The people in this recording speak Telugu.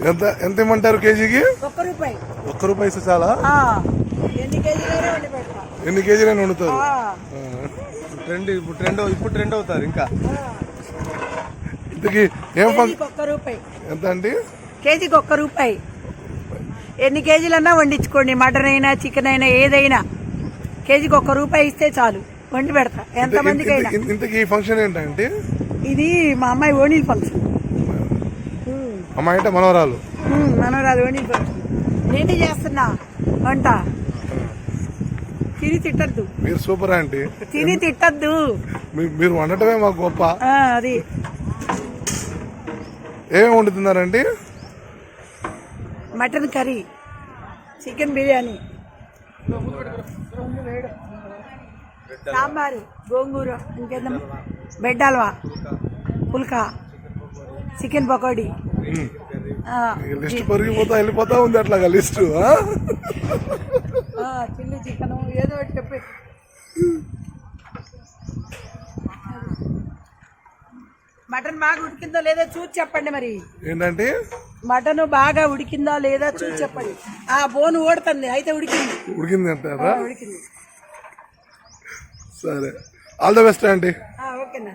ఎంత ఎంత ఇమ్మంటారు కేజీకి? ₹1. ₹1 ఇస్తే చాలా? ఎన్ని కేజీలైనా వండుతారు. ఇప్పుడు ట్రెండ్ అవుతారు ఇంకా. ఇంతకి ఏం ₹1. ఎంత అండి? కేజీకి ₹1. ఎన్ని కేజీలన్నా వండించుకోండి, మటన్ అయినా చికెన్ అయినా ఏదైనా కేజీకి ₹1 ఇస్తే చాలు, వండి పెడతా ఎంతమందికి అయినా. ఇంతకీ ఈ ఫంక్షన్ ఏంటంటే? ఇది మా అమ్మాయి ఓణీల ఫంక్షన్. అమ్మాయి అంటే మనవరాలు ఓణీల ఫంక్షన్. నేనే చేస్తున్నా వంట. తిని తిట్టద్దు. మీరు సూపర్ ఆంటీ. తిని తిట్టద్దు. మీరు వండటమే మాకు గొప్ప. అది ఏమేమి వండుతున్నారండి? Mutton curry, chicken biryani, sambar, gongura, ఇంకేందా bread halwa, pulka, chicken pakodi. List వెళ్ళిపోతా ఉంది అట్లాగా లిస్టు. చిల్లీ చికెన్ ఏదో ఒకటి చెప్పి. మటన్ బాగా ఉడికిందో లేదో చూసి చెప్పండి. మరి ఏంటంటే మటన్ బాగా ఉడికిందా లేదా చూసి చెప్పండి. ఆ బోను ఓడుతుంది, అయితే ఉడికింది అంటారా? ఉడికింది. సరే, ఆల్ ద బెస్ట్ అండి. ఓకేనా.